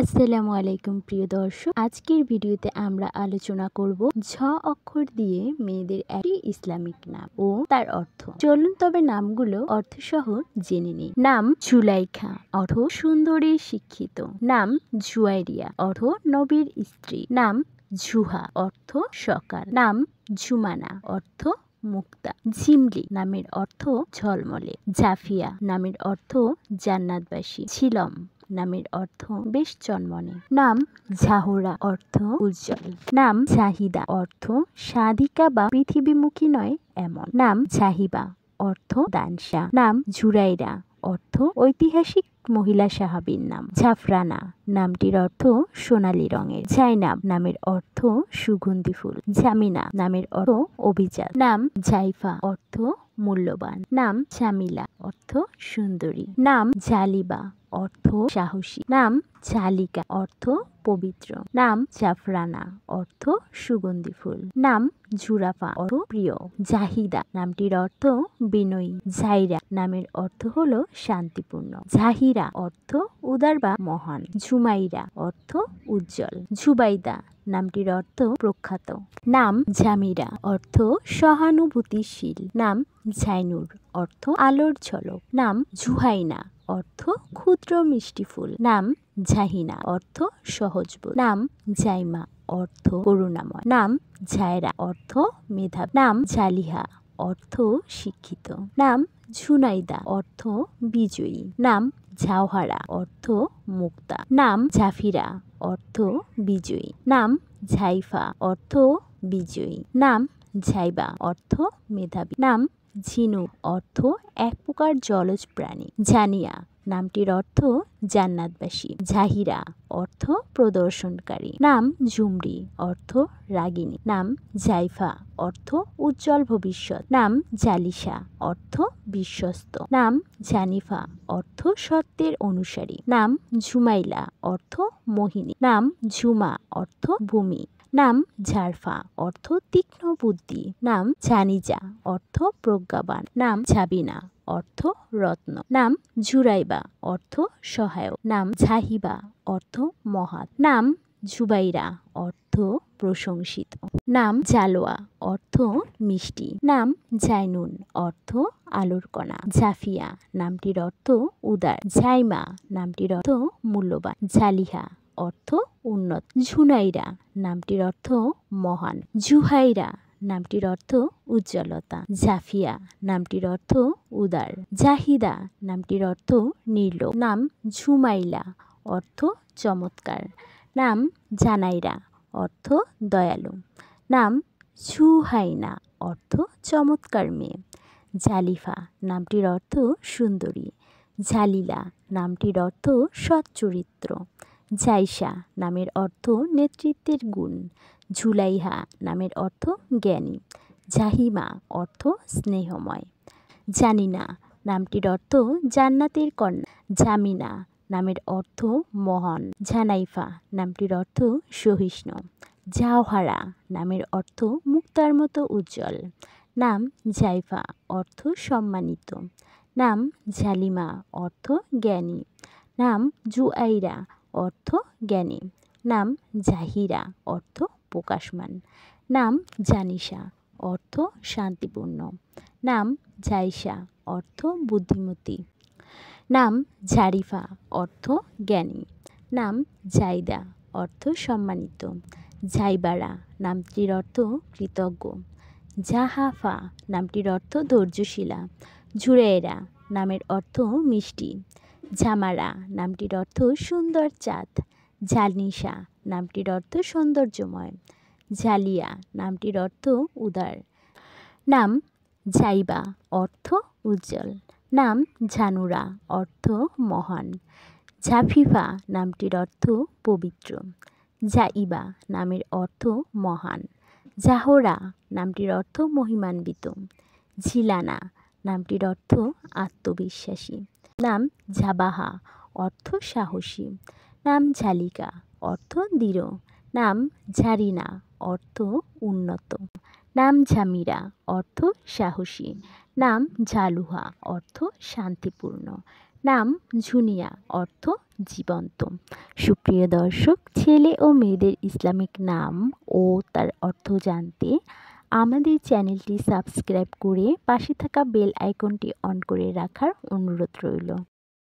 আসসালামু আলাইকুম প্রিয় দর্শক, আজকের ভিডিওতে আমরা আলোচনা করব ঝ অক্ষর দিয়ে মেয়েদের একটি ইসলামিক নাম ও তার অর্থ। চলুন তবে নামগুলো অর্থসহ জেনে নিই। নাম জুলাইখা, অর্থ সুন্দরী শিক্ষিত। নাম জুয়াইরিয়া, অর্থ নবীর স্ত্রী। নাম জুহা, অর্থ সকাল। নাম জুমানা, অর্থ মুক্তা। ঝিমলি নামের অর্থ ঝলমলে। জাফিয়া নামের অর্থ জান্নাতবাসী। ঝিলম নামের অর্থ বেশ চনমনে। নাম ঝাহরা, অর্থ উজ্জ্বল। নাম জাহিদা, অর্থ সাধিকা বা পৃথিবীমুখী নয় এমন। নাম জাহিবা, অর্থ দানশা। নাম জুরাইরা, অর্থ ঐতিহাসিক মহিলা সাহাবীর নাম। জাফরানা নামটির অর্থ সোনালী রঙের। জাইনাব নামের অর্থ সুগন্ধি ফুল। জামিনা নামের অর্থ অভিজাত। নাম জাইফা, অর্থ মূল্যবান। নাম জামিলা, অর্থ সুন্দরী। নাম জালিবা, অর্থ সাহসী। নাম জালিকা, অর্থ পবিত্র। নাম জাফরানা, অর্থ সুগন্ধি ফুল। নাম জুরাফা, অর্থ প্রিয়। জাহিদা নামটির অর্থ বিনয়ী। জাইরা নামের অর্থ হলো শান্তিপূর্ণ। জাহিরা অর্থ উদার বা মহান। ঝুমাইরা অর্থ উজ্জ্বল। জুবাইদা নামটির অর্থ প্রখ্যাত। নাম জামিরা, অর্থ সহানুভূতিশীল। নাম ঝাইনুর, অর্থ আলোর ঝলক। নাম জুহাইনা, অর্থ ক্ষুদ্র মিষ্টি ফুল। নাম জাহিনা, অর্থ সহজবোধ। নাম জাইমা, অর্থ করুণাময়। নাম জায়রা, অর্থ মেধাবী। নাম জালিহা, অর্থ শিক্ষিত। নাম ঝুনাইদা, অর্থ বিজয়ী। নাম ঝাওহারা, অর্থ মুক্তা। নাম জাফিরা, অর্থ বিজয়ী। নাম ঝাইফা, অর্থ বিজয়ী। নাম ঝাইবা, অর্থ মেধাবী। নাম ঝিনু, অর্থ এক প্রকার জলজ প্রাণী। জানিয়া নামটির অর্থ জান্নাতবাসী। জাহিরা, অর্থ প্রদর্শনকারী। নাম ঝুমরি, অর্থ রাগিনী। নাম জাইফা, অর্থ উজ্জ্বল ভবিষ্যৎ। নাম জালিসা, অর্থ বিশ্বস্ত। নাম জানিফা, অর্থ সত্যের অনুসারী। নাম ঝুমাইলা, অর্থ মোহিনী। নাম ঝুমা, অর্থ ভূমি। নাম ঝারফা, অর্থ তীক্ষ্ণ বুদ্ধি। নাম জানিজা, অর্থ প্রজ্ঞাবান। নাম ঝাবিনা, অর্থ রত্ন। নাম জুরাইবা, অর্থ সহায়ক। নাম ঝাহিবা, অর্থ মহাত। নাম জুবাইরা, অর্থ প্রশংসিত। নাম জালোয়া, অর্থ মিষ্টি। নাম জাইনুন, অর্থ আলোর কণা। জাফিয়া নামটির অর্থ উদার। জাইমা নামটির অর্থ মূল্যবান। জালিহা, অর্থ উন্নত। ঝুনাইরা নামটির অর্থ মহান। জুহাইরা নামটির অর্থ উজ্জ্বলতা। জাফিয়া নামটির অর্থ উদার। জাহিদা নামটির অর্থ নির্লোভ। নাম ঝুমাইলা, অর্থ চমৎকার। নাম জানাইরা, অর্থ দয়ালু। নাম ঝুহাইনা, অর্থ চমৎকার মেয়ে। জালিফা নামটির অর্থ সুন্দরী। জালিলা নামটির অর্থ সৎ চরিত্র। জাইসা নামের অর্থ নেতৃত্বের গুণ। ঝুলাইহা নামের অর্থ জ্ঞানী। জাহিমা অর্থ স্নেহময়। জানিনা নামটির অর্থ জান্নাতের কন্যা। জামিনা নামের অর্থ মহান। জানাইফা নামটির অর্থ সহিষ্ণু। জাওহারা নামের অর্থ মুক্তার মতো উজ্জ্বল। নাম জাইফা, অর্থ সম্মানিত। নাম জালিমা, অর্থ জ্ঞানী। নাম জুয়াইরা, অর্থ জ্ঞানী। নাম জাহিরা, অর্থ প্রকাশমান। নাম জানিসা, অর্থ শান্তিপূর্ণ। নাম জাইসা, অর্থ বুদ্ধিমতী। নাম জারিফা, অর্থ জ্ঞানী। নাম জাইদা, অর্থ সম্মানিত। জাইবারা নামটির অর্থ কৃতজ্ঞ। জাহাফা নামটির অর্থ ধৈর্যশীলা। ঝুরেরা নামের অর্থ মিষ্টি। ঝামারা নামটির অর্থ সুন্দর চাঁদ। জানিসা নামটির অর্থ সৌন্দর্যময়। জালিয়া নামটির অর্থ উদার। নাম জাইবা, অর্থ উজ্জ্বল। নাম ঝানুরা, অর্থ মহান। ঝাফিফা নামটির অর্থ পবিত্র। জাইবা নামের অর্থ মহান। জাহরা নামটির অর্থ মহিমান্বিত। ঝিলানা নামটির অর্থ আত্মবিশ্বাসী। নাম ঝাবাহা, অর্থ সাহসী। নাম ঝালিকা, অর্থ দৃঢ়। নাম ঝারিনা, অর্থ উন্নত। নাম ঝামিরা, অর্থ সাহসী। নাম ঝালুহা, অর্থ শান্তিপূর্ণ। নাম ঝুনিয়া, অর্থ জীবন্ত। সুপ্রিয় দর্শক, ছেলে ও মেয়েদের ইসলামিক নাম ও তার অর্থ জানতে আমাদের চ্যানেলটি সাবস্ক্রাইব করে পাশে থাকা বেল আইকনটি অন করে রাখার অনুরোধ রইল।